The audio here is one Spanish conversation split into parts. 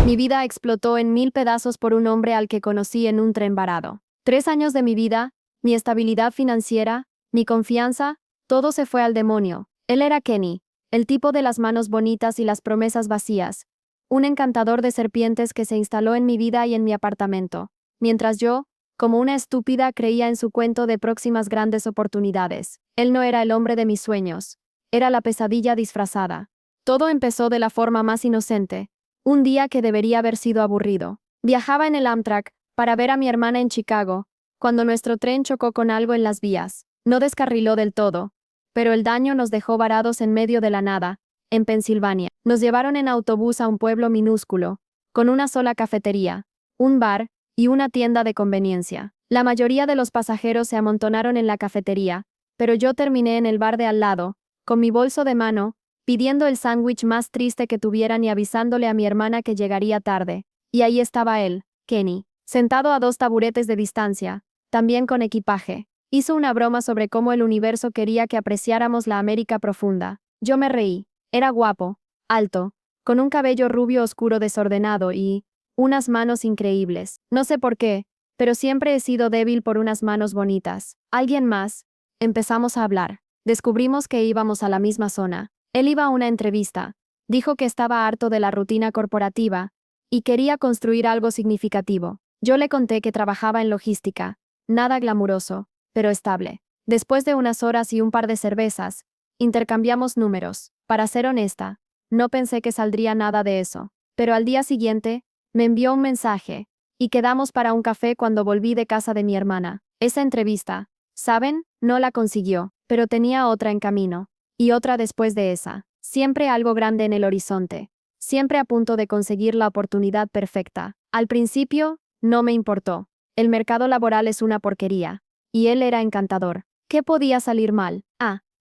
Mi vida explotó en 1000 pedazos por un hombre al que conocí en un tren varado. 3 años de mi vida, mi estabilidad financiera, mi confianza, todo se fue al demonio. Él era Kenny, el tipo de las manos bonitas y las promesas vacías, un encantador de serpientes que se instaló en mi vida y en mi apartamento, mientras yo, como una estúpida, creía en su cuento de próximas grandes oportunidades. Él no era el hombre de mis sueños, era la pesadilla disfrazada. Todo empezó de la forma más inocente. Un día que debería haber sido aburrido. Viajaba en el Amtrak para ver a mi hermana en Chicago, cuando nuestro tren chocó con algo en las vías. No descarriló del todo, pero el daño nos dejó varados en medio de la nada, en Pensilvania. Nos llevaron en autobús a un pueblo minúsculo, con una sola cafetería, un bar y una tienda de conveniencia. La mayoría de los pasajeros se amontonaron en la cafetería, pero yo terminé en el bar de al lado, con mi bolso de mano, pidiendo el sándwich más triste que tuvieran y avisándole a mi hermana que llegaría tarde. Y ahí estaba él, Kenny, sentado a 2 taburetes de distancia, también con equipaje. Hizo una broma sobre cómo el universo quería que apreciáramos la América profunda. Yo me reí. Era guapo, alto, con un cabello rubio oscuro desordenado y unas manos increíbles. No sé por qué, pero siempre he sido débil por unas manos bonitas. ¿Alguien más? Empezamos a hablar. Descubrimos que íbamos a la misma zona. Él iba a una entrevista. Dijo que estaba harto de la rutina corporativa y quería construir algo significativo. Yo le conté que trabajaba en logística. Nada glamuroso, pero estable. Después de unas horas y un par de cervezas, intercambiamos números. Para ser honesta, no pensé que saldría nada de eso. Pero al día siguiente, me envió un mensaje, y quedamos para un café cuando volví de casa de mi hermana. Esa entrevista, ¿saben? No la consiguió, pero tenía otra en camino. Y otra después de esa. Siempre algo grande en el horizonte. Siempre a punto de conseguir la oportunidad perfecta. Al principio, no me importó. El mercado laboral es una porquería. Y él era encantador. ¿Qué podía salir mal?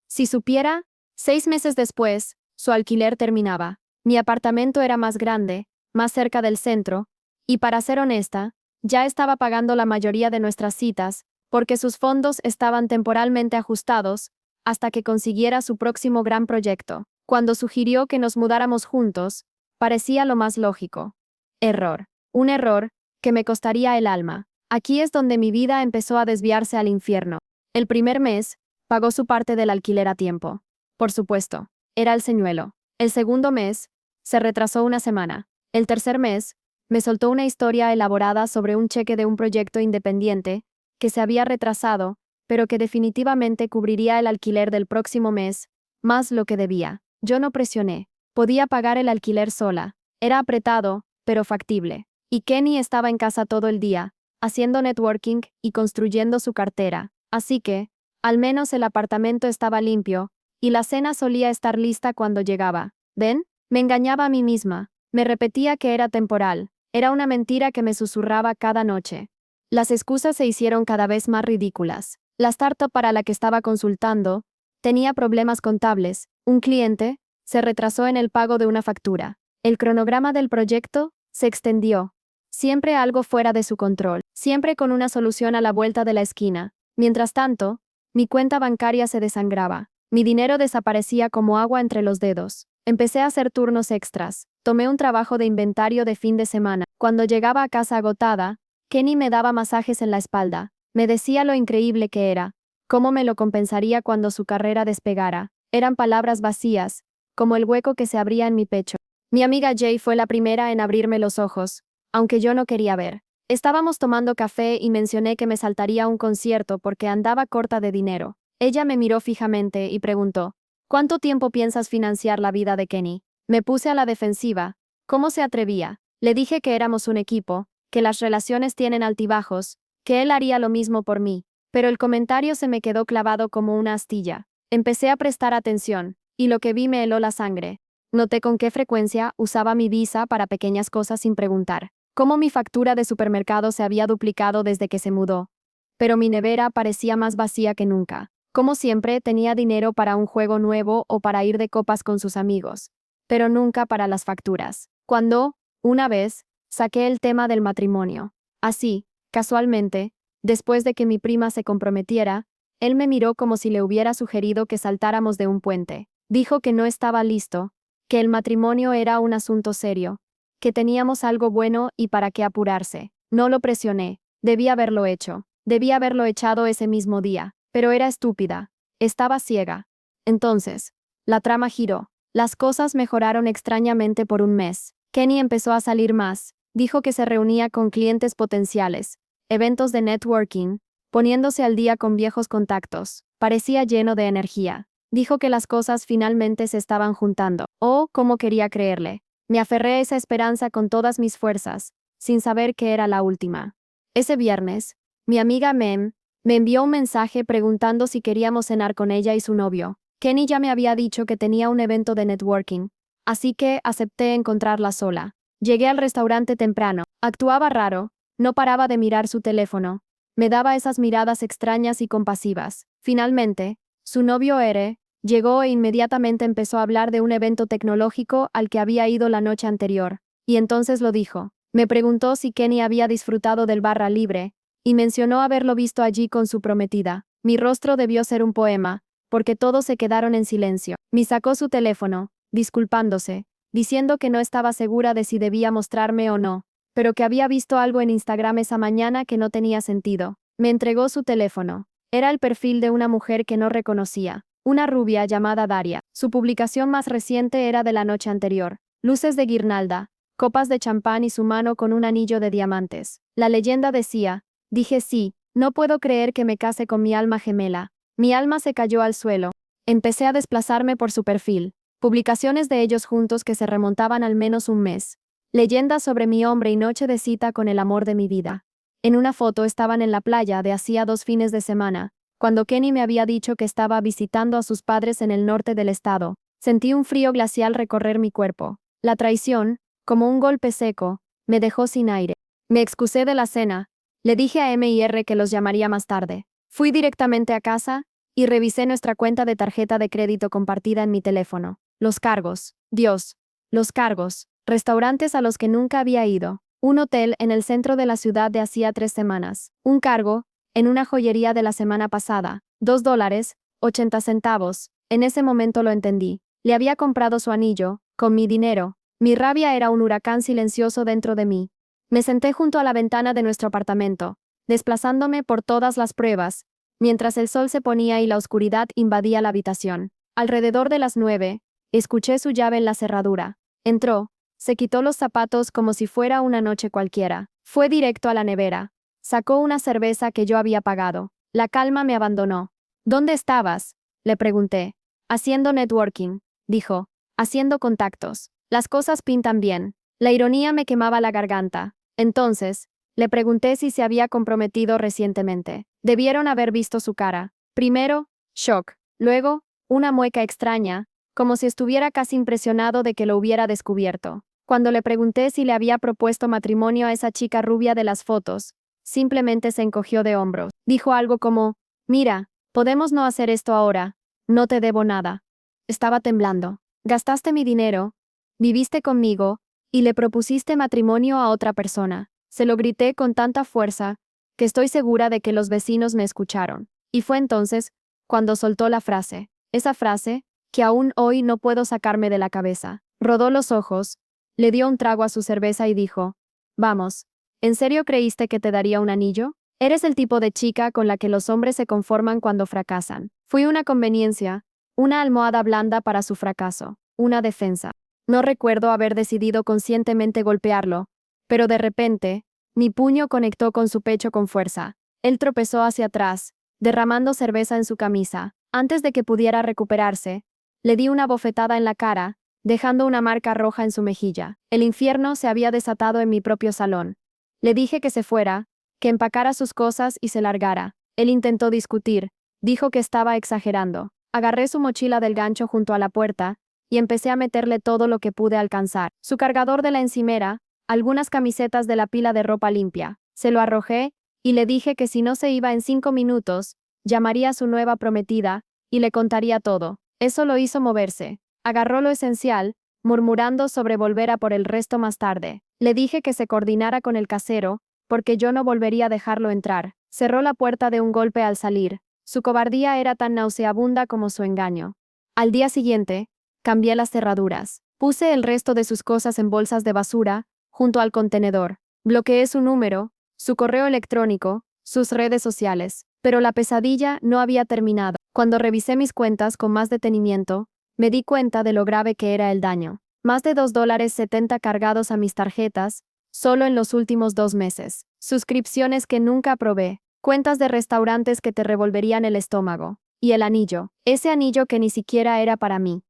Si supiera, 6 meses después, su alquiler terminaba. Mi apartamento era más grande, más cerca del centro, y para ser honesta, ya estaba pagando la mayoría de nuestras citas, porque sus fondos estaban temporalmente ajustados, hasta que consiguiera su próximo gran proyecto. Cuando sugirió que nos mudáramos juntos, parecía lo más lógico. Error. Un error que me costaría el alma. Aquí es donde mi vida empezó a desviarse al infierno. El primer mes, pagó su parte del alquiler a tiempo. Por supuesto, era el señuelo. El segundo mes, se retrasó una semana. El tercer mes, me soltó una historia elaborada sobre un cheque de un proyecto independiente, que se había retrasado, pero que definitivamente cubriría el alquiler del próximo mes, más lo que debía. Yo no presioné. Podía pagar el alquiler sola. Era apretado, pero factible. Y Kenny estaba en casa todo el día, haciendo networking y construyendo su cartera. Así que, al menos el apartamento estaba limpio, y la cena solía estar lista cuando llegaba. ¿Ven? Me engañaba a mí misma. Me repetía que era temporal. Era una mentira que me susurraba cada noche. Las excusas se hicieron cada vez más ridículas. La startup para la que estaba consultando tenía problemas contables. Un cliente se retrasó en el pago de una factura. El cronograma del proyecto se extendió. Siempre algo fuera de su control. Siempre con una solución a la vuelta de la esquina. Mientras tanto, mi cuenta bancaria se desangraba. Mi dinero desaparecía como agua entre los dedos. Empecé a hacer turnos extras. Tomé un trabajo de inventario de fin de semana. Cuando llegaba a casa agotada, Kenny me daba masajes en la espalda. Me decía lo increíble que era. Cómo me lo compensaría cuando su carrera despegara. Eran palabras vacías, como el hueco que se abría en mi pecho. Mi amiga Jay fue la primera en abrirme los ojos, aunque yo no quería ver. Estábamos tomando café y mencioné que me saltaría un concierto porque andaba corta de dinero. Ella me miró fijamente y preguntó, ¿cuánto tiempo piensas financiar la vida de Kenny? Me puse a la defensiva. ¿Cómo se atrevía? Le dije que éramos un equipo, que las relaciones tienen altibajos, que él haría lo mismo por mí. Pero el comentario se me quedó clavado como una astilla. Empecé a prestar atención, y lo que vi me heló la sangre. Noté con qué frecuencia usaba mi visa para pequeñas cosas sin preguntar. Cómo mi factura de supermercado se había duplicado desde que se mudó. Pero mi nevera parecía más vacía que nunca. Como siempre, tenía dinero para un juego nuevo o para ir de copas con sus amigos, pero nunca para las facturas. Cuando, una vez, saqué el tema del matrimonio. Así, casualmente, después de que mi prima se comprometiera, él me miró como si le hubiera sugerido que saltáramos de un puente. Dijo que no estaba listo, que el matrimonio era un asunto serio, que teníamos algo bueno y para qué apurarse. No lo presioné. Debía haberlo hecho. Debía haberlo echado ese mismo día. Pero era estúpida. Estaba ciega. Entonces, la trama giró. Las cosas mejoraron extrañamente por un mes. Kenny empezó a salir más. Dijo que se reunía con clientes potenciales, eventos de networking, poniéndose al día con viejos contactos. Parecía lleno de energía. Dijo que las cosas finalmente se estaban juntando. Oh, cómo quería creerle. Me aferré a esa esperanza con todas mis fuerzas, sin saber que era la última. Ese viernes, mi amiga Mem me envió un mensaje preguntando si queríamos cenar con ella y su novio. Kenny ya me había dicho que tenía un evento de networking, así que acepté encontrarla sola. Llegué al restaurante temprano. Actuaba raro, no paraba de mirar su teléfono. Me daba esas miradas extrañas y compasivas. Finalmente, su novio Ere llegó e inmediatamente empezó a hablar de un evento tecnológico al que había ido la noche anterior. Y entonces lo dijo. Me preguntó si Kenny había disfrutado del barra libre, y mencionó haberlo visto allí con su prometida. Mi rostro debió ser un poema, porque todos se quedaron en silencio. Mi sacó su teléfono, disculpándose, diciendo que no estaba segura de si debía mostrarme o no, pero que había visto algo en Instagram esa mañana que no tenía sentido. Me entregó su teléfono. Era el perfil de una mujer que no reconocía, una rubia llamada Daria. Su publicación más reciente era de la noche anterior. Luces de guirnalda, copas de champán y su mano con un anillo de diamantes. La leyenda decía, dije sí, no puedo creer que me case con mi alma gemela. Mi alma se cayó al suelo. Empecé a desplazarme por su perfil. Publicaciones de ellos juntos que se remontaban al menos un mes. Leyendas sobre mi hombre y noche de cita con el amor de mi vida. En una foto estaban en la playa de hacía 2 fines de semana, cuando Kenny me había dicho que estaba visitando a sus padres en el norte del estado. Sentí un frío glacial recorrer mi cuerpo. La traición, como un golpe seco, me dejó sin aire. Me excusé de la cena. Le dije a M y R que los llamaría más tarde. Fui directamente a casa y revisé nuestra cuenta de tarjeta de crédito compartida en mi teléfono. Los cargos. Dios. Los cargos. Restaurantes a los que nunca había ido. Un hotel en el centro de la ciudad de hacía 3 semanas. Un cargo en una joyería de la semana pasada. $2, 80 centavos. En ese momento lo entendí. Le había comprado su anillo, con mi dinero. Mi rabia era un huracán silencioso dentro de mí. Me senté junto a la ventana de nuestro apartamento, desplazándome por todas las pruebas, mientras el sol se ponía y la oscuridad invadía la habitación. Alrededor de las 9, escuché su llave en la cerradura. Entró, se quitó los zapatos como si fuera una noche cualquiera. Fue directo a la nevera. Sacó una cerveza que yo había pagado. La calma me abandonó. ¿Dónde estabas?, le pregunté. Haciendo networking, dijo. Haciendo contactos. Las cosas pintan bien. La ironía me quemaba la garganta. Entonces, le pregunté si se había comprometido recientemente. Debieron haber visto su cara. Primero, shock. Luego, una mueca extraña, como si estuviera casi impresionado de que lo hubiera descubierto. Cuando le pregunté si le había propuesto matrimonio a esa chica rubia de las fotos, simplemente se encogió de hombros. Dijo algo como, mira, podemos no hacer esto ahora, no te debo nada. Estaba temblando. Gastaste mi dinero, viviste conmigo, y le propusiste matrimonio a otra persona. Se lo grité con tanta fuerza, que estoy segura de que los vecinos me escucharon. Y fue entonces, cuando soltó la frase. Esa frase, que aún hoy no puedo sacarme de la cabeza. Rodó los ojos, le dio un trago a su cerveza y dijo, vamos, ¿en serio creíste que te daría un anillo? Eres el tipo de chica con la que los hombres se conforman cuando fracasan. Fui una conveniencia, una almohada blanda para su fracaso, una defensa. No recuerdo haber decidido conscientemente golpearlo, pero de repente, mi puño conectó con su pecho con fuerza. Él tropezó hacia atrás, derramando cerveza en su camisa. Antes de que pudiera recuperarse, le di una bofetada en la cara, dejando una marca roja en su mejilla. El infierno se había desatado en mi propio salón. Le dije que se fuera, que empacara sus cosas y se largara. Él intentó discutir, dijo que estaba exagerando. Agarré su mochila del gancho junto a la puerta y empecé a meterle todo lo que pude alcanzar. Su cargador de la encimera, algunas camisetas de la pila de ropa limpia. Se lo arrojé y le dije que si no se iba en 5 minutos, llamaría a su nueva prometida y le contaría todo. Eso lo hizo moverse. Agarró lo esencial, murmurando sobre volver a por el resto más tarde. Le dije que se coordinara con el casero, porque yo no volvería a dejarlo entrar. Cerró la puerta de un golpe al salir. Su cobardía era tan nauseabunda como su engaño. Al día siguiente, cambié las cerraduras. Puse el resto de sus cosas en bolsas de basura junto al contenedor. Bloqueé su número, su correo electrónico, sus redes sociales. Pero la pesadilla no había terminado. Cuando revisé mis cuentas con más detenimiento, me di cuenta de lo grave que era el daño. Más de $2.70 cargados a mis tarjetas, solo en los últimos 2 meses. Suscripciones que nunca probé. Cuentas de restaurantes que te revolverían el estómago. Y el anillo. Ese anillo que ni siquiera era para mí.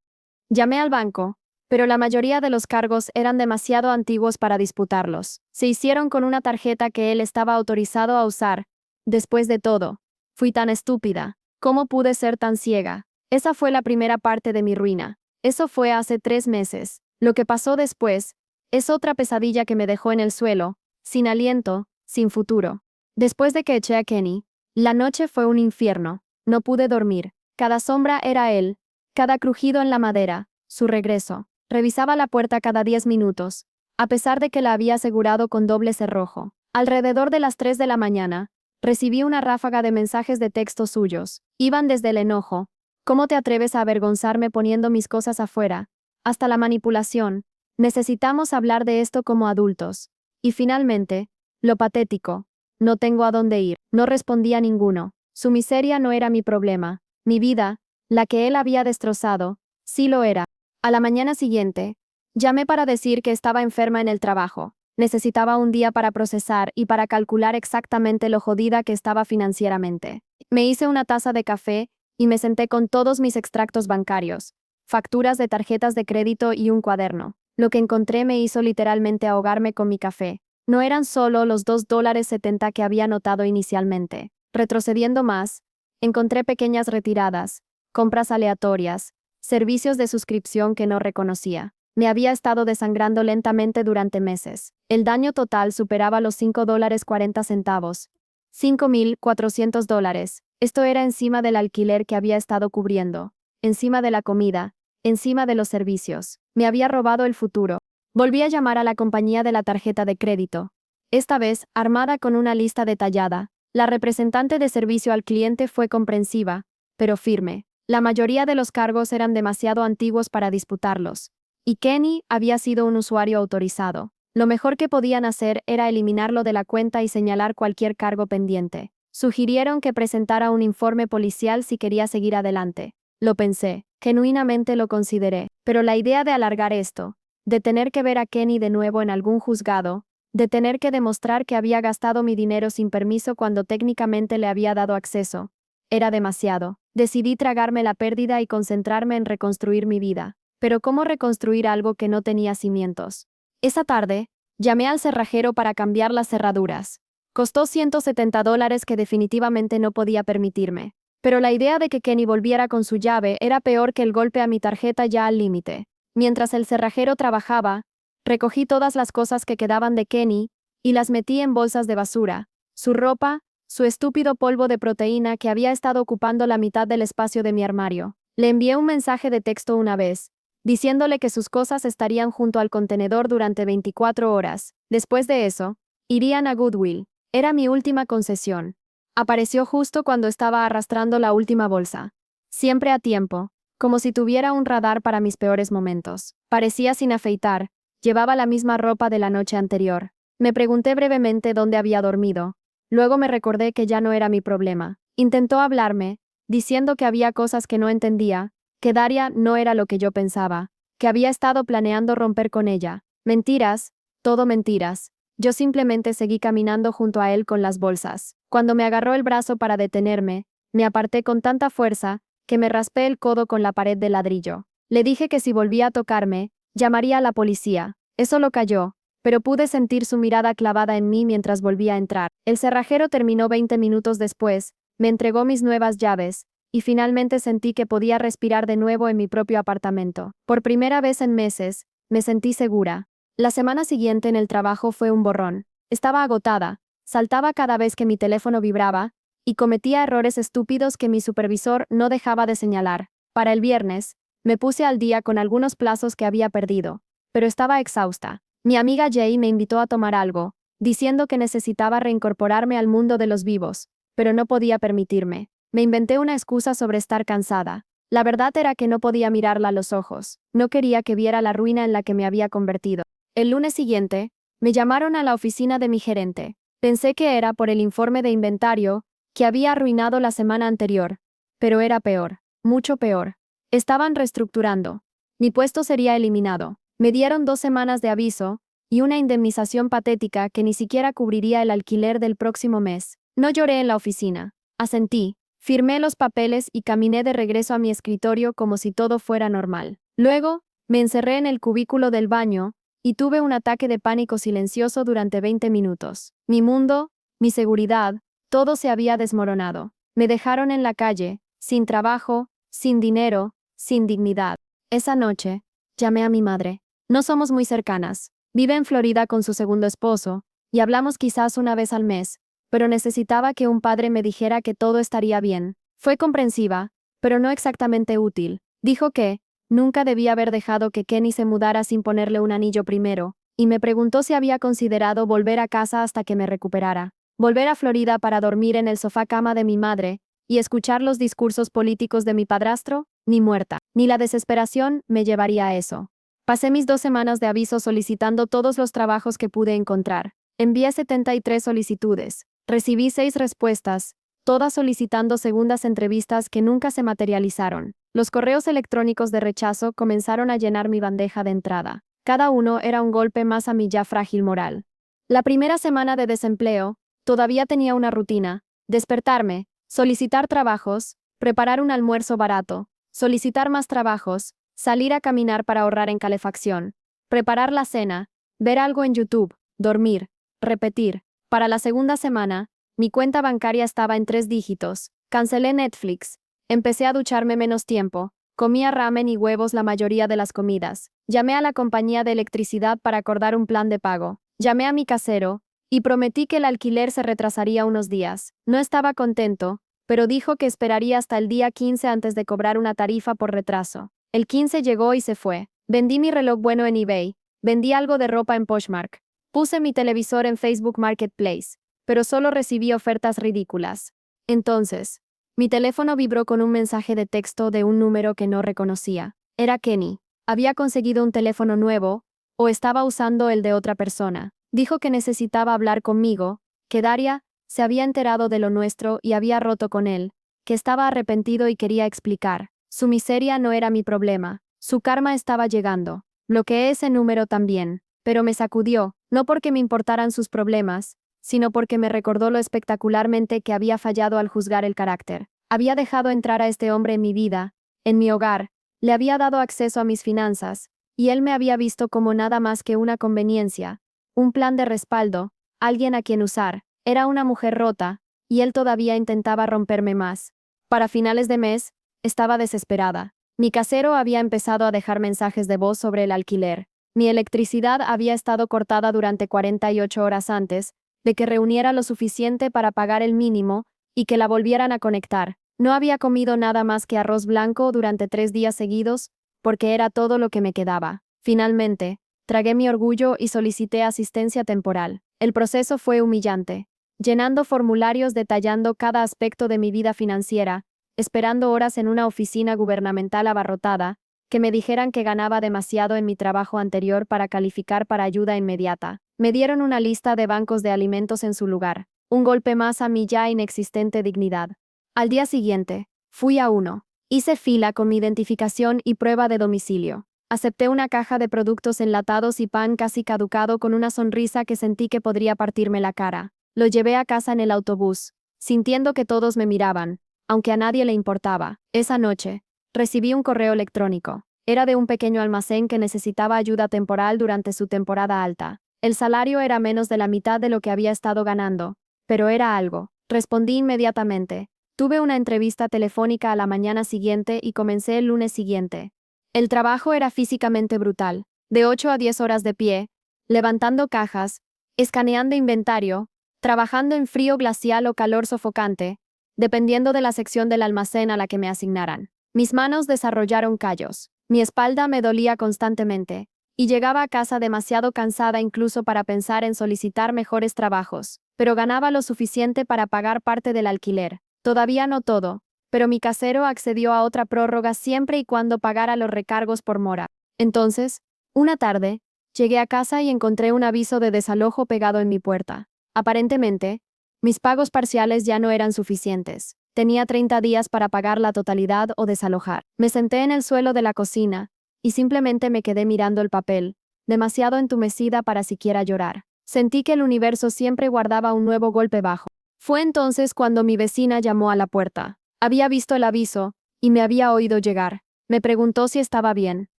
Llamé al banco, pero la mayoría de los cargos eran demasiado antiguos para disputarlos. Se hicieron con una tarjeta que él estaba autorizado a usar. Después de todo, fui tan estúpida. ¿Cómo pude ser tan ciega? Esa fue la primera parte de mi ruina. Eso fue hace 3 meses. Lo que pasó después es otra pesadilla que me dejó en el suelo, sin aliento, sin futuro. Después de que eché a Kenny, la noche fue un infierno. No pude dormir. Cada sombra era él, cada crujido en la madera, su regreso. Revisaba la puerta cada 10 minutos, a pesar de que la había asegurado con doble cerrojo. Alrededor de las 3 de la mañana, recibí una ráfaga de mensajes de texto suyos. Iban desde el enojo, ¿cómo te atreves a avergonzarme poniendo mis cosas afuera?, hasta la manipulación, necesitamos hablar de esto como adultos. Y finalmente, lo patético, no tengo a dónde ir. No respondía a ninguno. Su miseria no era mi problema. Mi vida, la que él había destrozado, sí lo era. A la mañana siguiente, llamé para decir que estaba enferma en el trabajo. Necesitaba un día para procesar y para calcular exactamente lo jodida que estaba financieramente. Me hice una taza de café y me senté con todos mis extractos bancarios, facturas de tarjetas de crédito y un cuaderno. Lo que encontré me hizo literalmente ahogarme con mi café. No eran solo los $2.70 que había notado inicialmente. Retrocediendo más, encontré pequeñas retiradas, compras aleatorias, servicios de suscripción que no reconocía. Me había estado desangrando lentamente durante meses. El daño total superaba los $5.40. $5.400. Esto era encima del alquiler que había estado cubriendo, encima de la comida, encima de los servicios. Me había robado el futuro. Volví a llamar a la compañía de la tarjeta de crédito. Esta vez, armada con una lista detallada, la representante de servicio al cliente fue comprensiva, pero firme. La mayoría de los cargos eran demasiado antiguos para disputarlos. Y Kenny había sido un usuario autorizado. Lo mejor que podían hacer era eliminarlo de la cuenta y señalar cualquier cargo pendiente. Sugirieron que presentara un informe policial si quería seguir adelante. Lo pensé, genuinamente lo consideré, pero la idea de alargar esto, de tener que ver a Kenny de nuevo en algún juzgado, de tener que demostrar que había gastado mi dinero sin permiso cuando técnicamente le había dado acceso, era demasiado. Decidí tragarme la pérdida y concentrarme en reconstruir mi vida. Pero ¿cómo reconstruir algo que no tenía cimientos? Esa tarde, llamé al cerrajero para cambiar las cerraduras. Costó $170 que definitivamente no podía permitirme. Pero la idea de que Kenny volviera con su llave era peor que el golpe a mi tarjeta ya al límite. Mientras el cerrajero trabajaba, recogí todas las cosas que quedaban de Kenny y las metí en bolsas de basura. Su ropa, su estúpido polvo de proteína que había estado ocupando la mitad del espacio de mi armario. Le envié un mensaje de texto una vez, diciéndole que sus cosas estarían junto al contenedor durante 24 horas. Después de eso, irían a Goodwill. Era mi última concesión. Apareció justo cuando estaba arrastrando la última bolsa. Siempre a tiempo, como si tuviera un radar para mis peores momentos. Parecía sin afeitar, llevaba la misma ropa de la noche anterior. Me pregunté brevemente dónde había dormido. Luego me recordé que ya no era mi problema. Intentó hablarme, diciendo que había cosas que no entendía, que Daria no era lo que yo pensaba, que había estado planeando romper con ella. Mentiras, todo mentiras. Yo simplemente seguí caminando junto a él con las bolsas. Cuando me agarró el brazo para detenerme, me aparté con tanta fuerza que me raspé el codo con la pared de ladrillo. Le dije que si volvía a tocarme, llamaría a la policía. Eso lo calló, pero pude sentir su mirada clavada en mí mientras volvía a entrar. El cerrajero terminó 20 minutos después, me entregó mis nuevas llaves, y finalmente sentí que podía respirar de nuevo en mi propio apartamento. Por primera vez en meses, me sentí segura. La semana siguiente en el trabajo fue un borrón. Estaba agotada, saltaba cada vez que mi teléfono vibraba, y cometía errores estúpidos que mi supervisor no dejaba de señalar. Para el viernes, me puse al día con algunos plazos que había perdido, pero estaba exhausta. Mi amiga Jay me invitó a tomar algo, diciendo que necesitaba reincorporarme al mundo de los vivos, pero no podía permitirme. Me inventé una excusa sobre estar cansada. La verdad era que no podía mirarla a los ojos. No quería que viera la ruina en la que me había convertido. El lunes siguiente, Me llamaron a la oficina de mi gerente. Pensé que era por el informe de inventario que había arruinado la semana anterior, pero era peor, mucho peor. Estaban reestructurando. Mi puesto sería eliminado. Me dieron 2 semanas de aviso y una indemnización patética que ni siquiera cubriría el alquiler del próximo mes. No lloré en la oficina. Asentí, firmé los papeles y caminé de regreso a mi escritorio como si todo fuera normal. Luego, me encerré en el cubículo del baño y tuve un ataque de pánico silencioso durante 20 minutos. Mi mundo, mi seguridad, todo se había desmoronado. Me dejaron en la calle, sin trabajo, sin dinero, sin dignidad. Esa noche, llamé a mi madre. No somos muy cercanas. Vive en Florida con su segundo esposo, y hablamos quizás una vez al mes, pero necesitaba que un padre me dijera que todo estaría bien. Fue comprensiva, pero no exactamente útil. Dijo que nunca debía haber dejado que Kenny se mudara sin ponerle un anillo primero, y me preguntó si había considerado volver a casa hasta que me recuperara. Volver a Florida para dormir en el sofá cama de mi madre y escuchar los discursos políticos de mi padrastro, ni muerta, ni la desesperación me llevaría a eso. Pasé mis 2 semanas de aviso solicitando todos los trabajos que pude encontrar. Envié 73 solicitudes. Recibí 6 respuestas, todas solicitando segundas entrevistas que nunca se materializaron. Los correos electrónicos de rechazo comenzaron a llenar mi bandeja de entrada. Cada uno era un golpe más a mi ya frágil moral. La primera semana de desempleo, todavía tenía una rutina: despertarme, solicitar trabajos, preparar un almuerzo barato, solicitar más trabajos, salir a caminar para ahorrar en calefacción, preparar la cena, ver algo en YouTube, dormir, repetir. Para la segunda semana, mi cuenta bancaria estaba en 3 dígitos, cancelé Netflix, empecé a ducharme menos tiempo, comía ramen y huevos la mayoría de las comidas, llamé a la compañía de electricidad para acordar un plan de pago, llamé a mi casero, y prometí que el alquiler se retrasaría unos días. No estaba contento, pero dijo que esperaría hasta el día 15 antes de cobrar una tarifa por retraso. El 15 llegó y se fue. Vendí mi reloj bueno en eBay, vendí algo de ropa en Poshmark, puse mi televisor en Facebook Marketplace, pero solo recibí ofertas ridículas. Entonces, mi teléfono vibró con un mensaje de texto de un número que no reconocía. Era Kenny. Había conseguido un teléfono nuevo, o estaba usando el de otra persona. Dijo que necesitaba hablar conmigo, que Daria se había enterado de lo nuestro y había roto con él, que estaba arrepentido y quería explicar. Su miseria no era mi problema, su karma estaba llegando. Bloqueé ese número también, pero me sacudió, no porque me importaran sus problemas, sino porque me recordó lo espectacularmente que había fallado al juzgar el carácter. Había dejado entrar a este hombre en mi vida, en mi hogar, le había dado acceso a mis finanzas, y él me había visto como nada más que una conveniencia, un plan de respaldo, alguien a quien usar. Era una mujer rota, y él todavía intentaba romperme más. Para finales de mes, estaba desesperada. Mi casero había empezado a dejar mensajes de voz sobre el alquiler. Mi electricidad había estado cortada durante 48 horas antes de que reuniera lo suficiente para pagar el mínimo y que la volvieran a conectar. No había comido nada más que arroz blanco durante 3 días seguidos, porque era todo lo que me quedaba. Finalmente, tragué mi orgullo y solicité asistencia temporal. El proceso fue humillante, llenando formularios detallando cada aspecto de mi vida financiera, esperando horas en una oficina gubernamental abarrotada, que me dijeran que ganaba demasiado en mi trabajo anterior para calificar para ayuda inmediata. Me dieron una lista de bancos de alimentos en su lugar, un golpe más a mi ya inexistente dignidad. Al día siguiente, fui a uno. Hice fila con mi identificación y prueba de domicilio. Acepté una caja de productos enlatados y pan casi caducado con una sonrisa que sentí que podría partirme la cara. Lo llevé a casa en el autobús, sintiendo que todos me miraban, aunque a nadie le importaba. Esa noche, recibí un correo electrónico. Era de un pequeño almacén que necesitaba ayuda temporal durante su temporada alta. El salario era menos de la mitad de lo que había estado ganando, pero era algo. Respondí inmediatamente. Tuve una entrevista telefónica a la mañana siguiente y comencé el lunes siguiente. El trabajo era físicamente brutal, de 8 a 10 horas de pie, levantando cajas, escaneando inventario, trabajando en frío glacial o calor sofocante, dependiendo de la sección del almacén a la que me asignaran. Mis manos desarrollaron callos, mi espalda me dolía constantemente, y llegaba a casa demasiado cansada incluso para pensar en solicitar mejores trabajos, pero ganaba lo suficiente para pagar parte del alquiler. Todavía no todo, pero mi casero accedió a otra prórroga siempre y cuando pagara los recargos por mora. Entonces, una tarde, Llegué a casa y encontré un aviso de desalojo pegado en mi puerta. Aparentemente, mis pagos parciales ya no eran suficientes. Tenía 30 días para pagar la totalidad o desalojar. Me senté en el suelo de la cocina y simplemente me quedé mirando el papel, demasiado entumecida para siquiera llorar. Sentí que el universo siempre guardaba un nuevo golpe bajo. Fue entonces cuando mi vecina llamó a la puerta. Había visto el aviso y me había oído llegar. Me preguntó si estaba bien.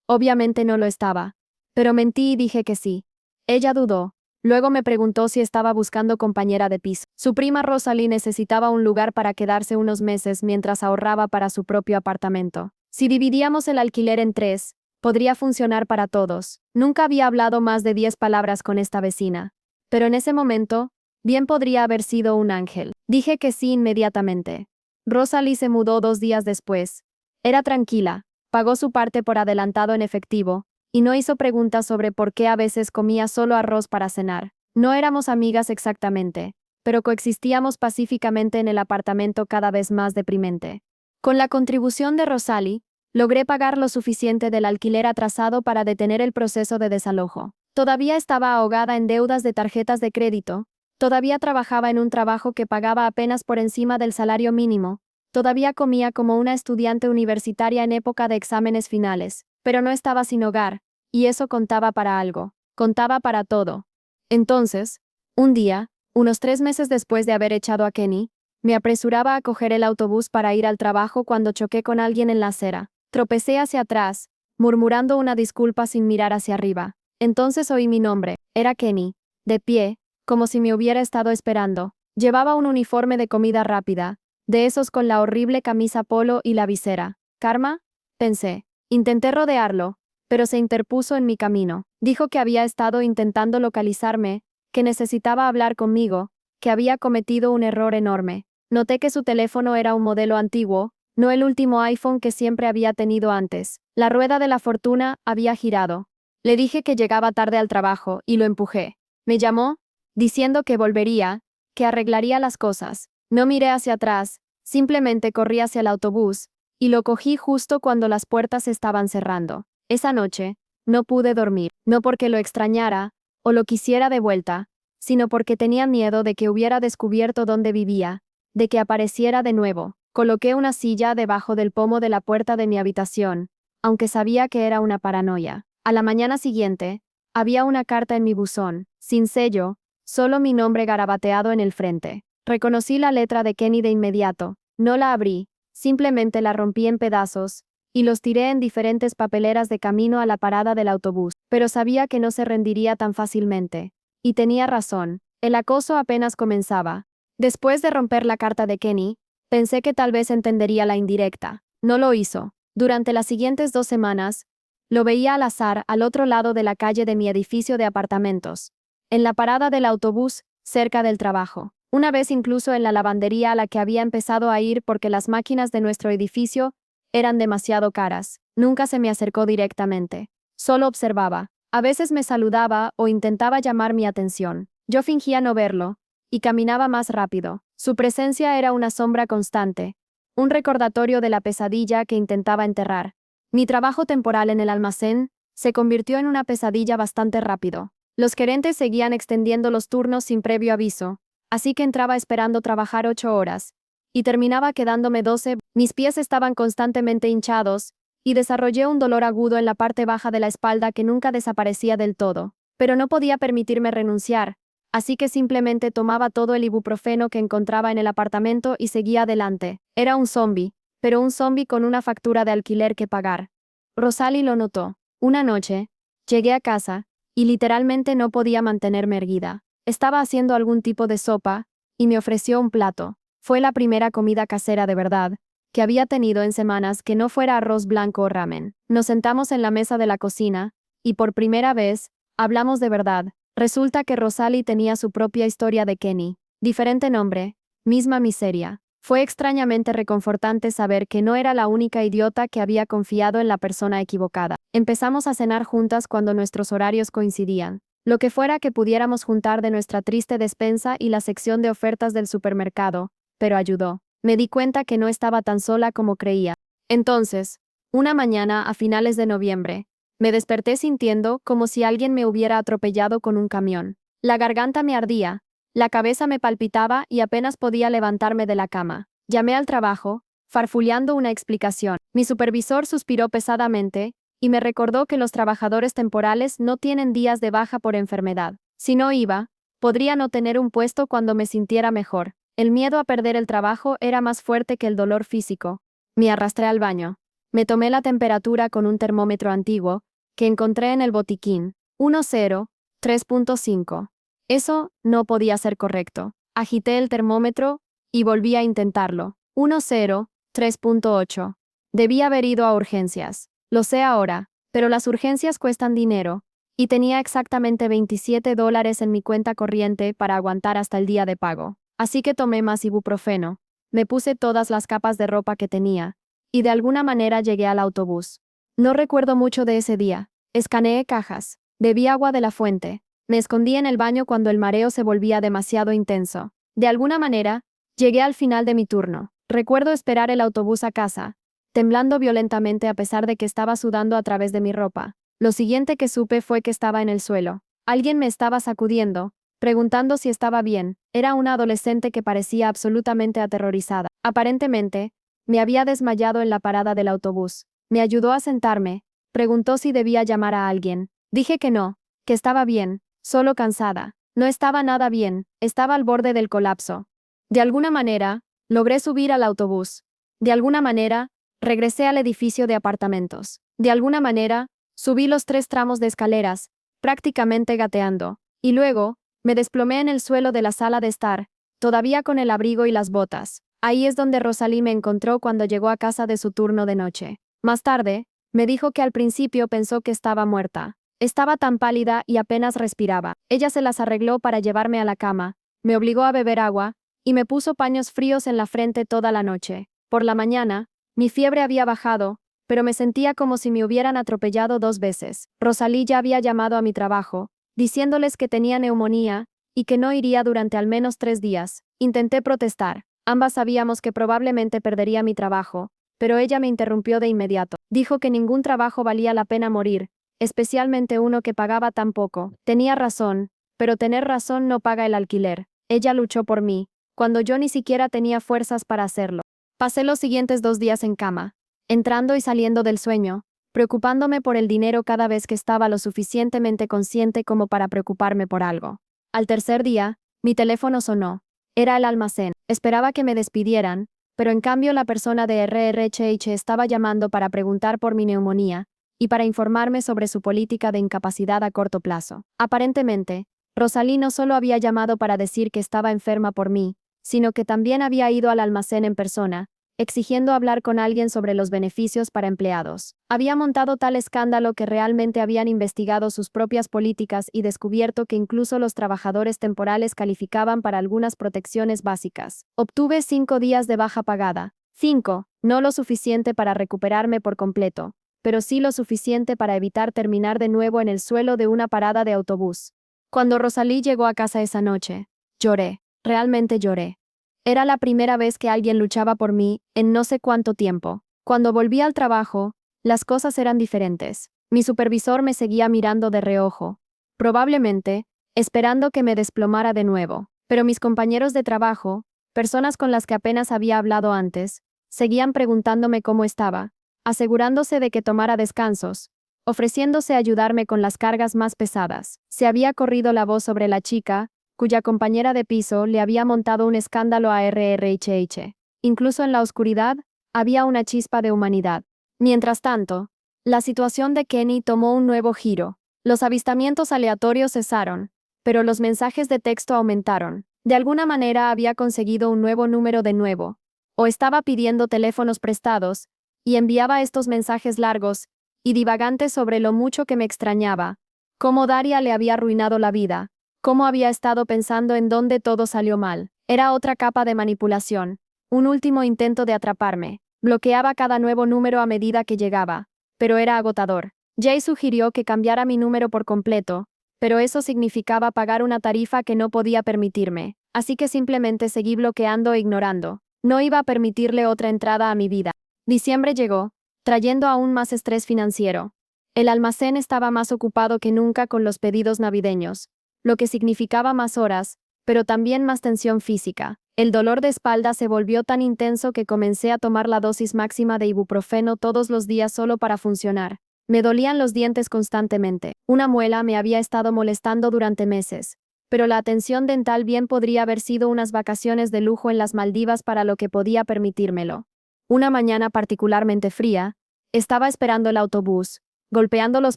Obviamente no lo estaba, pero mentí y dije que sí. Ella dudó. Luego me preguntó si estaba buscando compañera de piso. Su prima Rosalie necesitaba un lugar para quedarse unos meses mientras ahorraba para su propio apartamento. Si dividíamos el alquiler en 3, podría funcionar para todos. Nunca había hablado más de 10 palabras con esta vecina, pero en ese momento, bien podría haber sido un ángel. Dije que sí inmediatamente. Rosalie se mudó 2 días después. Era tranquila, pagó su parte por adelantado en efectivo, y no hizo preguntas sobre por qué a veces comía solo arroz para cenar. No éramos amigas exactamente, pero coexistíamos pacíficamente en el apartamento cada vez más deprimente. Con la contribución de Rosalie, logré pagar lo suficiente del alquiler atrasado para detener el proceso de desalojo. Todavía estaba ahogada en deudas de tarjetas de crédito, todavía trabajaba en un trabajo que pagaba apenas por encima del salario mínimo, todavía comía como una estudiante universitaria en época de exámenes finales, pero no estaba sin hogar, y eso contaba para algo, contaba para todo. Entonces, un día, unos 3 meses después de haber echado a Kenny, me apresuraba a coger el autobús para ir al trabajo cuando choqué con alguien en la acera. Tropecé hacia atrás, murmurando una disculpa sin mirar hacia arriba. Entonces oí mi nombre. Era Kenny, de pie, como si me hubiera estado esperando. Llevaba un uniforme de comida rápida, de esos con la horrible camisa polo y la visera. ¿Karma? Pensé. Intenté rodearlo, pero se interpuso en mi camino. Dijo que había estado intentando localizarme, que necesitaba hablar conmigo, que había cometido un error enorme. Noté que su teléfono era un modelo antiguo, no el último iPhone que siempre había tenido antes. La rueda de la fortuna había girado. Le dije que llegaba tarde al trabajo y lo empujé. Me llamó, diciendo que volvería, que arreglaría las cosas. No miré hacia atrás, simplemente corrí hacia el autobús, y lo cogí justo cuando las puertas estaban cerrando. Esa noche, no pude dormir, no porque lo extrañara, o lo quisiera de vuelta, sino porque tenía miedo de que hubiera descubierto dónde vivía, de que apareciera de nuevo. Coloqué una silla debajo del pomo de la puerta de mi habitación, aunque sabía que era una paranoia. A la mañana siguiente, había una carta en mi buzón, sin sello, solo mi nombre garabateado en el frente. Reconocí la letra de Kenny de inmediato, no la abrí, simplemente la rompí en pedazos, y los tiré en diferentes papeleras de camino a la parada del autobús, pero sabía que no se rendiría tan fácilmente. Y tenía razón, el acoso apenas comenzaba. Después de romper la carta de Kenny, pensé que tal vez entendería la indirecta. No lo hizo. Durante las siguientes 2 semanas, lo veía al azar al otro lado de la calle de mi edificio de apartamentos, en la parada del autobús, cerca del trabajo. Una vez incluso en la lavandería a la que había empezado a ir porque las máquinas de nuestro edificio eran demasiado caras. Nunca se me acercó directamente. Solo observaba. A veces me saludaba o intentaba llamar mi atención. Yo fingía no verlo, y caminaba más rápido. Su presencia era una sombra constante, un recordatorio de la pesadilla que intentaba enterrar. Mi trabajo temporal en el almacén se convirtió en una pesadilla bastante rápido. Los gerentes seguían extendiendo los turnos sin previo aviso, así que entraba esperando trabajar 8 horas, y terminaba quedándome 12. Mis pies estaban constantemente hinchados, y desarrollé un dolor agudo en la parte baja de la espalda que nunca desaparecía del todo. Pero no podía permitirme renunciar, así que simplemente tomaba todo el ibuprofeno que encontraba en el apartamento y seguía adelante. Era un zombie, pero un zombie con una factura de alquiler que pagar. Rosalie lo notó. Una noche, llegué a casa, y literalmente no podía mantenerme erguida. Estaba haciendo algún tipo de sopa, y me ofreció un plato. Fue la primera comida casera de verdad que había tenido en semanas que no fuera arroz blanco o ramen. Nos sentamos en la mesa de la cocina, y por primera vez, hablamos de verdad. Resulta que Rosalie tenía su propia historia de Kenny. Diferente nombre, misma miseria. Fue extrañamente reconfortante saber que no era la única idiota que había confiado en la persona equivocada. Empezamos a cenar juntas cuando nuestros horarios coincidían. Lo que fuera que pudiéramos juntar de nuestra triste despensa y la sección de ofertas del supermercado, pero ayudó. Me di cuenta que no estaba tan sola como creía. Entonces, una mañana a finales de noviembre, Me desperté sintiendo como si alguien me hubiera atropellado con un camión. La garganta me ardía, la cabeza me palpitaba y apenas podía levantarme de la cama. Llamé al trabajo, farfuleando una explicación. Mi supervisor suspiró pesadamente y me recordó que los trabajadores temporales no tienen días de baja por enfermedad. Si no iba, podría no tener un puesto cuando me sintiera mejor. El miedo a perder el trabajo era más fuerte que el dolor físico. Me arrastré al baño. Me tomé la temperatura con un termómetro antiguo que encontré en el botiquín. 3.5. Eso no podía ser correcto. Agité el termómetro y volví a intentarlo. 3.8. Debí haber ido a urgencias. Lo sé ahora, pero las urgencias cuestan dinero, y tenía exactamente $27 en mi cuenta corriente para aguantar hasta el día de pago. Así que tomé más ibuprofeno, me puse todas las capas de ropa que tenía, y de alguna manera llegué al autobús. No recuerdo mucho de ese día. Escaneé cajas, bebí agua de la fuente, me escondí en el baño cuando el mareo se volvía demasiado intenso. De alguna manera, llegué al final de mi turno. Recuerdo esperar el autobús a casa, temblando violentamente a pesar de que estaba sudando a través de mi ropa. Lo siguiente que supe fue que estaba en el suelo. Alguien me estaba sacudiendo, preguntando si estaba bien. Era una adolescente que parecía absolutamente aterrorizada. Aparentemente, me había desmayado en la parada del autobús. Me ayudó a sentarme, preguntó si debía llamar a alguien. Dije que no, que estaba bien, solo cansada. No estaba nada bien, estaba al borde del colapso. De alguna manera, logré subir al autobús. De alguna manera, regresé al edificio de apartamentos. De alguna manera, subí los 3 tramos de escaleras, prácticamente gateando, y luego, me desplomé en el suelo de la sala de estar, todavía con el abrigo y las botas. Ahí es donde Rosalie me encontró cuando llegó a casa de su turno de noche. Más tarde, me dijo que al principio pensó que estaba muerta. Estaba tan pálida y apenas respiraba. Ella se las arregló para llevarme a la cama, me obligó a beber agua, y me puso paños fríos en la frente toda la noche. Por la mañana, mi fiebre había bajado, pero me sentía como si me hubieran atropellado 2 veces. Rosalie ya había llamado a mi trabajo, diciéndoles que tenía neumonía y que no iría durante al menos 3 días. Intenté protestar. Ambas sabíamos que probablemente perdería mi trabajo, pero ella me interrumpió de inmediato. Dijo que ningún trabajo valía la pena morir, especialmente uno que pagaba tan poco. Tenía razón, pero tener razón no paga el alquiler. Ella luchó por mí, cuando yo ni siquiera tenía fuerzas para hacerlo. Pasé los siguientes 2 días en cama, entrando y saliendo del sueño, preocupándome por el dinero cada vez que estaba lo suficientemente consciente como para preocuparme por algo. Al tercer día, mi teléfono sonó. Era el almacén. Esperaba que me despidieran, pero en cambio la persona de RRHH estaba llamando para preguntar por mi neumonía y para informarme sobre su política de incapacidad a corto plazo. Aparentemente, Rosalie no solo había llamado para decir que estaba enferma por mí, sino que también había ido al almacén en persona, exigiendo hablar con alguien sobre los beneficios para empleados. Había montado tal escándalo que realmente habían investigado sus propias políticas y descubierto que incluso los trabajadores temporales calificaban para algunas protecciones básicas. Obtuve 5 días de baja pagada. 5, no lo suficiente para recuperarme por completo, pero sí lo suficiente para evitar terminar de nuevo en el suelo de una parada de autobús. Cuando Rosalie llegó a casa esa noche, lloré, realmente lloré. Era la primera vez que alguien luchaba por mí en no sé cuánto tiempo. Cuando volví al trabajo, las cosas eran diferentes. Mi supervisor me seguía mirando de reojo, probablemente, esperando que me desplomara de nuevo. Pero mis compañeros de trabajo, personas con las que apenas había hablado antes, seguían preguntándome cómo estaba, asegurándose de que tomara descansos, ofreciéndose a ayudarme con las cargas más pesadas. Se había corrido la voz sobre la chica, cuya compañera de piso le había montado un escándalo a RRHH. Incluso en la oscuridad, había una chispa de humanidad. Mientras tanto, la situación de Kenny tomó un nuevo giro. Los avistamientos aleatorios cesaron, pero los mensajes de texto aumentaron. De alguna manera había conseguido un nuevo número de nuevo, o estaba pidiendo teléfonos prestados, y enviaba estos mensajes largos y divagantes sobre lo mucho que me extrañaba, cómo Daria le había arruinado la vida, cómo había estado pensando en dónde todo salió mal. Era otra capa de manipulación, un último intento de atraparme. Bloqueaba cada nuevo número a medida que llegaba, pero era agotador. Jay sugirió que cambiara mi número por completo, pero eso significaba pagar una tarifa que no podía permitirme, así que simplemente seguí bloqueando e ignorando. No iba a permitirle otra entrada a mi vida. Diciembre llegó, trayendo aún más estrés financiero. El almacén estaba más ocupado que nunca con los pedidos navideños, lo que significaba más horas, pero también más tensión física. El dolor de espalda se volvió tan intenso que comencé a tomar la dosis máxima de ibuprofeno todos los días solo para funcionar. Me dolían los dientes constantemente. Una muela me había estado molestando durante meses, pero la atención dental bien podría haber sido unas vacaciones de lujo en las Maldivas para lo que podía permitírmelo. Una mañana particularmente fría, estaba esperando el autobús, golpeando los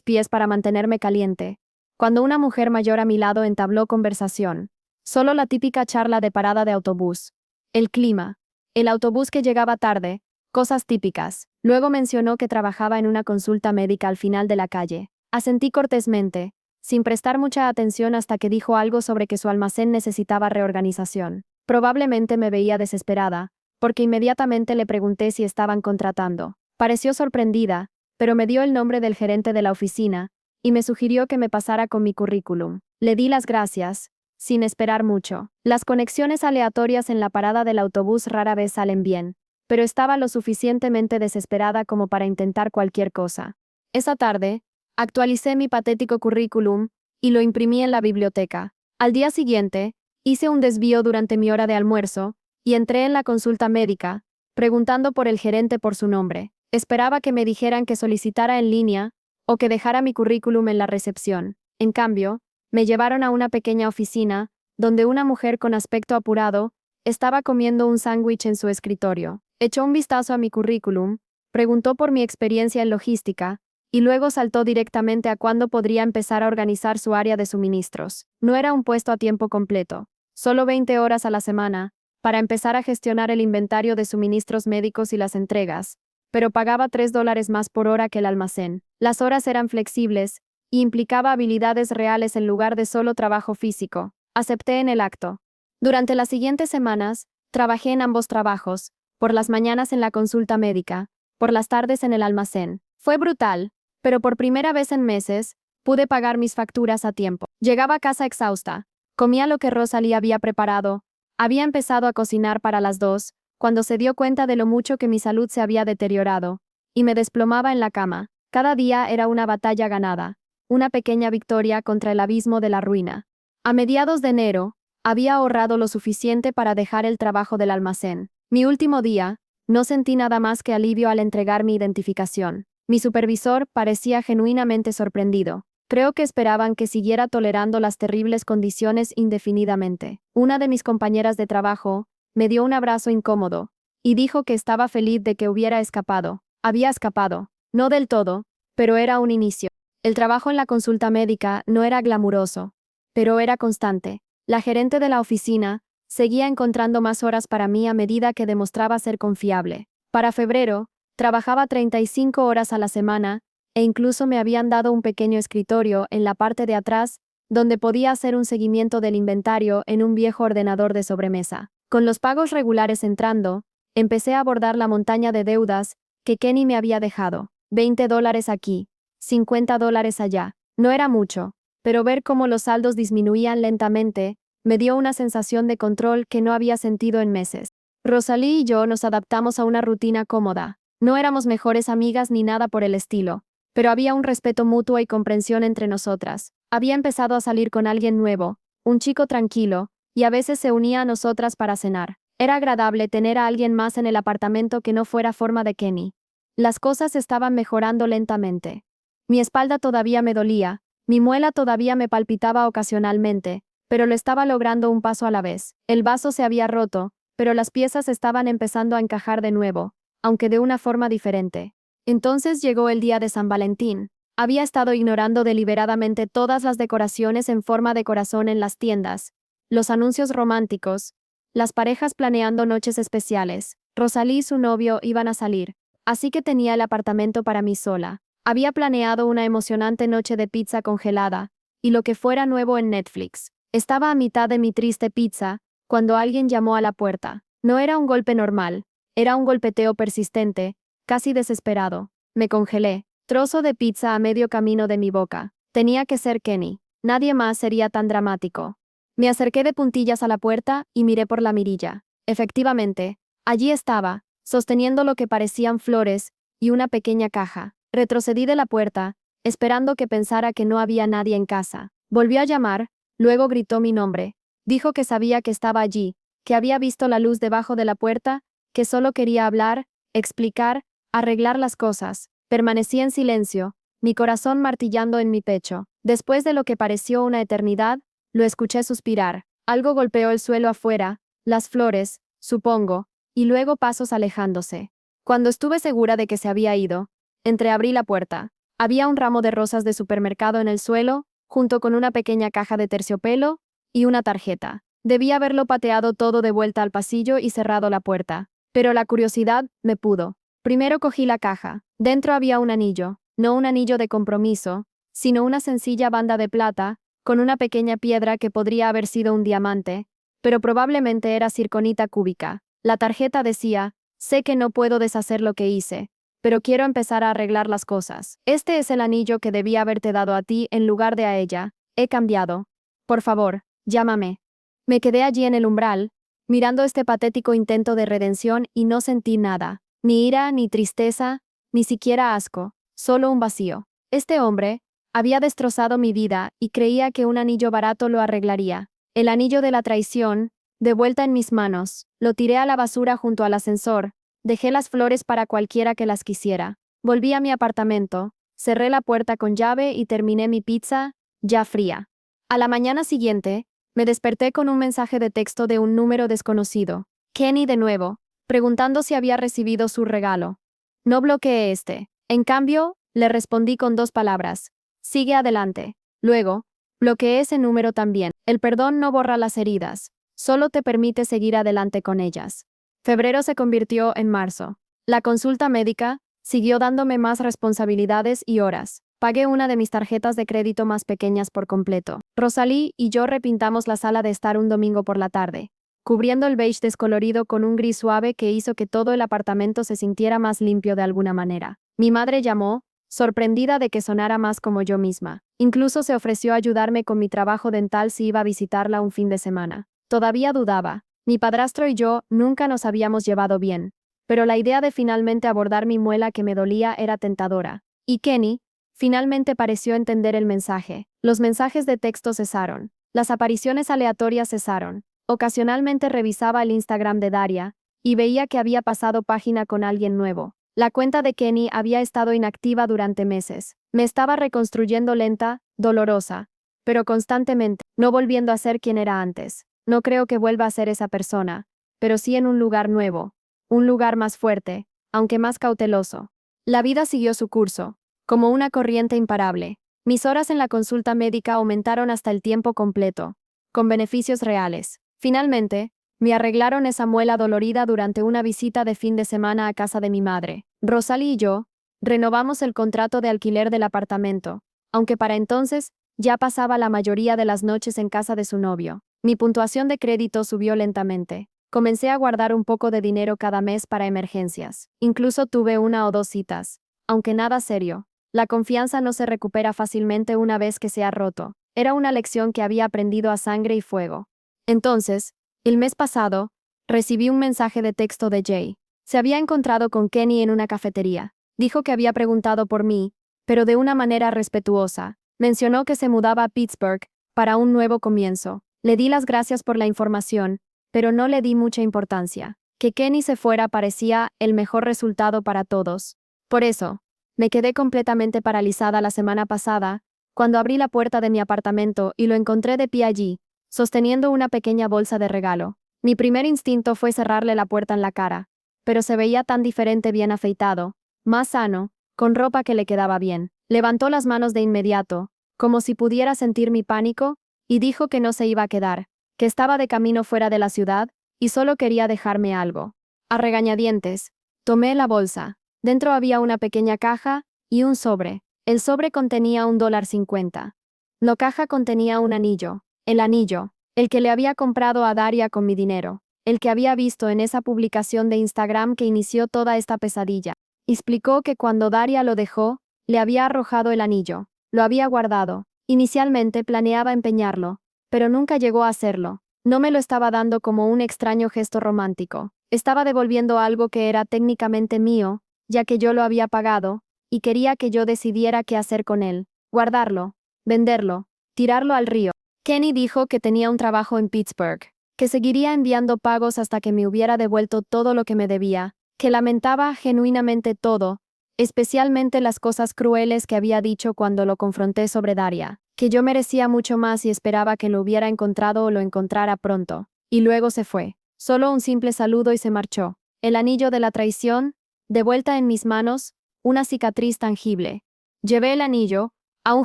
pies para mantenerme caliente, cuando una mujer mayor a mi lado entabló conversación. Solo la típica charla de parada de autobús. El clima. El autobús que llegaba tarde. Cosas típicas. Luego mencionó que trabajaba en una consulta médica al final de la calle. Asentí cortésmente, sin prestar mucha atención hasta que dijo algo sobre que su almacén necesitaba reorganización. Probablemente me veía desesperada, porque inmediatamente le pregunté si estaban contratando. Pareció sorprendida, pero me dio el nombre del gerente de la oficina, y me sugirió que me pasara con mi currículum. Le di las gracias, sin esperar mucho. Las conexiones aleatorias en la parada del autobús rara vez salen bien, pero estaba lo suficientemente desesperada como para intentar cualquier cosa. Esa tarde, actualicé mi patético currículum y lo imprimí en la biblioteca. Al día siguiente, hice un desvío durante mi hora de almuerzo y entré en la consulta médica, preguntando por el gerente por su nombre. Esperaba que me dijeran que solicitara en línea o que dejara mi currículum en la recepción. En cambio, me llevaron a una pequeña oficina, donde una mujer con aspecto apurado estaba comiendo un sándwich en su escritorio. Echó un vistazo a mi currículum, preguntó por mi experiencia en logística, y luego saltó directamente a cuándo podría empezar a organizar su área de suministros. No era un puesto a tiempo completo, solo 20 horas a la semana, para empezar a gestionar el inventario de suministros médicos y las entregas, pero pagaba $3 más por hora que el almacén. Las horas eran flexibles, y implicaba habilidades reales en lugar de solo trabajo físico. Acepté en el acto. Durante las siguientes semanas, trabajé en ambos trabajos, por las mañanas en la consulta médica, por las tardes en el almacén. Fue brutal, pero por primera vez en meses, pude pagar mis facturas a tiempo. Llegaba a casa exhausta, comía lo que Rosalie había preparado, había empezado a cocinar para las dos, cuando se dio cuenta de lo mucho que mi salud se había deteriorado, y me desplomaba en la cama. Cada día era una batalla ganada, una pequeña victoria contra el abismo de la ruina. A mediados de enero, había ahorrado lo suficiente para dejar el trabajo del almacén. Mi último día, no sentí nada más que alivio al entregar mi identificación. Mi supervisor parecía genuinamente sorprendido. Creo que esperaban que siguiera tolerando las terribles condiciones indefinidamente. Una de mis compañeras de trabajo me dio un abrazo incómodo y dijo que estaba feliz de que hubiera escapado. Había escapado, no del todo, pero era un inicio. El trabajo en la consulta médica no era glamuroso, pero era constante. La gerente de la oficina seguía encontrando más horas para mí a medida que demostraba ser confiable. Para febrero, trabajaba 35 horas a la semana, e incluso me habían dado un pequeño escritorio en la parte de atrás, donde podía hacer un seguimiento del inventario en un viejo ordenador de sobremesa. Con los pagos regulares entrando, empecé a abordar la montaña de deudas que Kenny me había dejado. $20 aquí, $50 allá. No era mucho, pero ver cómo los saldos disminuían lentamente me dio una sensación de control que no había sentido en meses. Rosalie y yo nos adaptamos a una rutina cómoda. No éramos mejores amigas ni nada por el estilo, pero había un respeto mutuo y comprensión entre nosotras. Había empezado a salir con alguien nuevo, un chico tranquilo, y a veces se unía a nosotras para cenar. Era agradable tener a alguien más en el apartamento que no fuera forma de Kenny. Las cosas estaban mejorando lentamente. Mi espalda todavía me dolía, mi muela todavía me palpitaba ocasionalmente, pero lo estaba logrando un paso a la vez. El vaso se había roto, pero las piezas estaban empezando a encajar de nuevo, aunque de una forma diferente. Entonces llegó el día de San Valentín. Había estado ignorando deliberadamente todas las decoraciones en forma de corazón en las tiendas, los anuncios románticos, las parejas planeando noches especiales. Rosalie y su novio iban a salir, así que tenía el apartamento para mí sola. Había planeado una emocionante noche de pizza congelada, y lo que fuera nuevo en Netflix. Estaba a mitad de mi triste pizza, cuando alguien llamó a la puerta. No era un golpe normal, era un golpeteo persistente, casi desesperado. Me congelé, trozo de pizza a medio camino de mi boca. Tenía que ser Kenny. Nadie más sería tan dramático. Me acerqué de puntillas a la puerta y miré por la mirilla. Efectivamente, allí estaba, sosteniendo lo que parecían flores y una pequeña caja. Retrocedí de la puerta, esperando que pensara que no había nadie en casa. Volvió a llamar, luego gritó mi nombre. Dijo que sabía que estaba allí, que había visto la luz debajo de la puerta, que solo quería hablar, explicar, arreglar las cosas. Permanecí en silencio, mi corazón martillando en mi pecho. Después de lo que pareció una eternidad, lo escuché suspirar. Algo golpeó el suelo afuera, las flores, supongo, y luego pasos alejándose. Cuando estuve segura de que se había ido, entreabrí la puerta. Había un ramo de rosas de supermercado en el suelo, junto con una pequeña caja de terciopelo y una tarjeta. Debí haberlo pateado todo de vuelta al pasillo y cerrado la puerta. Pero la curiosidad me pudo. Primero cogí la caja. Dentro había un anillo, no un anillo de compromiso, sino una sencilla banda de plata, con una pequeña piedra que podría haber sido un diamante, pero probablemente era circonita cúbica. La tarjeta decía: sé que no puedo deshacer lo que hice, pero quiero empezar a arreglar las cosas. Este es el anillo que debía haberte dado a ti en lugar de a ella. He cambiado. Por favor, llámame. Me quedé allí en el umbral, mirando este patético intento de redención y no sentí nada, ni ira, ni tristeza, ni siquiera asco, solo un vacío. Este hombre había destrozado mi vida y creía que un anillo barato lo arreglaría. El anillo de la traición, de vuelta en mis manos, lo tiré a la basura junto al ascensor, dejé las flores para cualquiera que las quisiera. Volví a mi apartamento, cerré la puerta con llave y terminé mi pizza, ya fría. A la mañana siguiente, me desperté con un mensaje de texto de un número desconocido. Kenny de nuevo, preguntando si había recibido su regalo. No bloqueé este. En cambio, le respondí con 2 palabras. Sigue adelante. Luego, bloqueé ese número también. El perdón no borra las heridas, solo te permite seguir adelante con ellas. Febrero se convirtió en marzo. La consulta médica siguió dándome más responsabilidades y horas. Pagué una de mis tarjetas de crédito más pequeñas por completo. Rosalie y yo repintamos la sala de estar un domingo por la tarde, cubriendo el beige descolorido con un gris suave que hizo que todo el apartamento se sintiera más limpio de alguna manera. Mi madre llamó, sorprendida de que sonara más como yo misma. Incluso se ofreció a ayudarme con mi trabajo dental si iba a visitarla un fin de semana. Todavía dudaba. Mi padrastro y yo nunca nos habíamos llevado bien, pero la idea de finalmente abordar mi muela que me dolía era tentadora. Y Kenny finalmente pareció entender el mensaje. Los mensajes de texto cesaron. Las apariciones aleatorias cesaron. Ocasionalmente revisaba el Instagram de Daria y veía que había pasado página con alguien nuevo. La cuenta de Kenny había estado inactiva durante meses. Me estaba reconstruyendo lenta, dolorosa, pero constantemente, no volviendo a ser quien era antes. No creo que vuelva a ser esa persona, pero sí en un lugar nuevo, un lugar más fuerte, aunque más cauteloso. La vida siguió su curso, como una corriente imparable. Mis horas en la consulta médica aumentaron hasta el tiempo completo, con beneficios reales. Finalmente, me arreglaron esa muela dolorida durante una visita de fin de semana a casa de mi madre. Rosalie y yo renovamos el contrato de alquiler del apartamento, aunque para entonces ya pasaba la mayoría de las noches en casa de su novio. Mi puntuación de crédito subió lentamente. Comencé a guardar un poco de dinero cada mes para emergencias. Incluso tuve 1 o 2 citas, aunque nada serio. La confianza no se recupera fácilmente una vez que se ha roto. Era una lección que había aprendido a sangre y fuego. Entonces, el mes pasado, recibí un mensaje de texto de Jay. Se había encontrado con Kenny en una cafetería. Dijo que había preguntado por mí, pero de una manera respetuosa. Mencionó que se mudaba a Pittsburgh para un nuevo comienzo. Le di las gracias por la información, pero no le di mucha importancia. Que Kenny se fuera parecía el mejor resultado para todos. Por eso, me quedé completamente paralizada la semana pasada, cuando abrí la puerta de mi apartamento y lo encontré de pie allí, sosteniendo una pequeña bolsa de regalo. Mi primer instinto fue cerrarle la puerta en la cara, pero se veía tan diferente bien afeitado, más sano, con ropa que le quedaba bien. Levantó las manos de inmediato, como si pudiera sentir mi pánico, y dijo que no se iba a quedar, que estaba de camino fuera de la ciudad, y solo quería dejarme algo. A regañadientes, tomé la bolsa. Dentro había una pequeña caja y un sobre. El sobre contenía $1.50. La caja contenía un anillo. El anillo, el que le había comprado a Daria con mi dinero, el que había visto en esa publicación de Instagram que inició toda esta pesadilla. Explicó que cuando Daria lo dejó, le había arrojado el anillo. Lo había guardado. Inicialmente planeaba empeñarlo, pero nunca llegó a hacerlo. No me lo estaba dando como un extraño gesto romántico. Estaba devolviendo algo que era técnicamente mío, ya que yo lo había pagado, y quería que yo decidiera qué hacer con él. Guardarlo, venderlo, tirarlo al río. Kenny dijo que tenía un trabajo en Pittsburgh, que seguiría enviando pagos hasta que me hubiera devuelto todo lo que me debía, que lamentaba genuinamente todo, especialmente las cosas crueles que había dicho cuando lo confronté sobre Daria, que yo merecía mucho más y esperaba que lo hubiera encontrado o lo encontrara pronto. Y luego se fue. Solo un simple saludo y se marchó. El anillo de la traición, de vuelta en mis manos, una cicatriz tangible. Llevé el anillo a un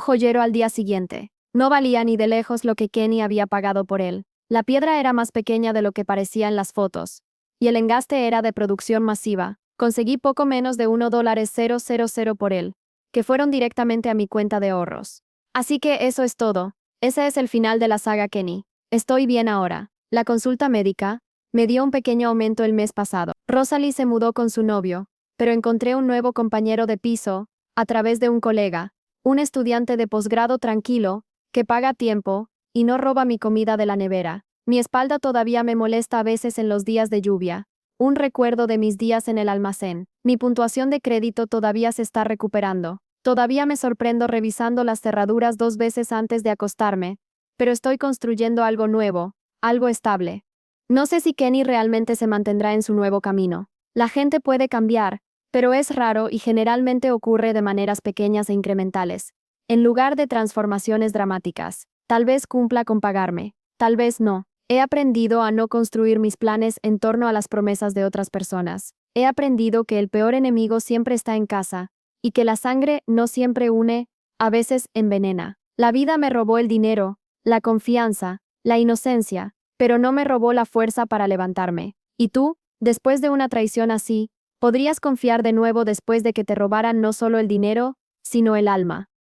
joyero al día siguiente. No valía ni de lejos lo que Kenny había pagado por él. La piedra era más pequeña de lo que parecía en las fotos, y el engaste era de producción masiva. Conseguí poco menos de $1,000 por él, que fueron directamente a mi cuenta de ahorros. Así que eso es todo. Ese es el final de la saga Kenny. Estoy bien ahora. La consulta médica me dio un pequeño aumento el mes pasado. Rosalie se mudó con su novio, pero encontré un nuevo compañero de piso, a través de un colega, un estudiante de posgrado tranquilo, que paga a tiempo, y no roba mi comida de la nevera. Mi espalda todavía me molesta a veces en los días de lluvia. Un recuerdo de mis días en el almacén. Mi puntuación de crédito todavía se está recuperando. Todavía me sorprendo revisando las cerraduras 2 veces antes de acostarme, pero estoy construyendo algo nuevo, algo estable. No sé si Kenny realmente se mantendrá en su nuevo camino. La gente puede cambiar, pero es raro y generalmente ocurre de maneras pequeñas e incrementales, en lugar de transformaciones dramáticas. Tal vez cumpla con pagarme, tal vez no. He aprendido a no construir mis planes en torno a las promesas de otras personas. He aprendido que el peor enemigo siempre está en casa, y que la sangre no siempre une, a veces envenena. La vida me robó el dinero, la confianza, la inocencia, pero no me robó la fuerza para levantarme. ¿Y tú, después de una traición así, podrías confiar de nuevo después de que te robaran no solo el dinero, sino el alma?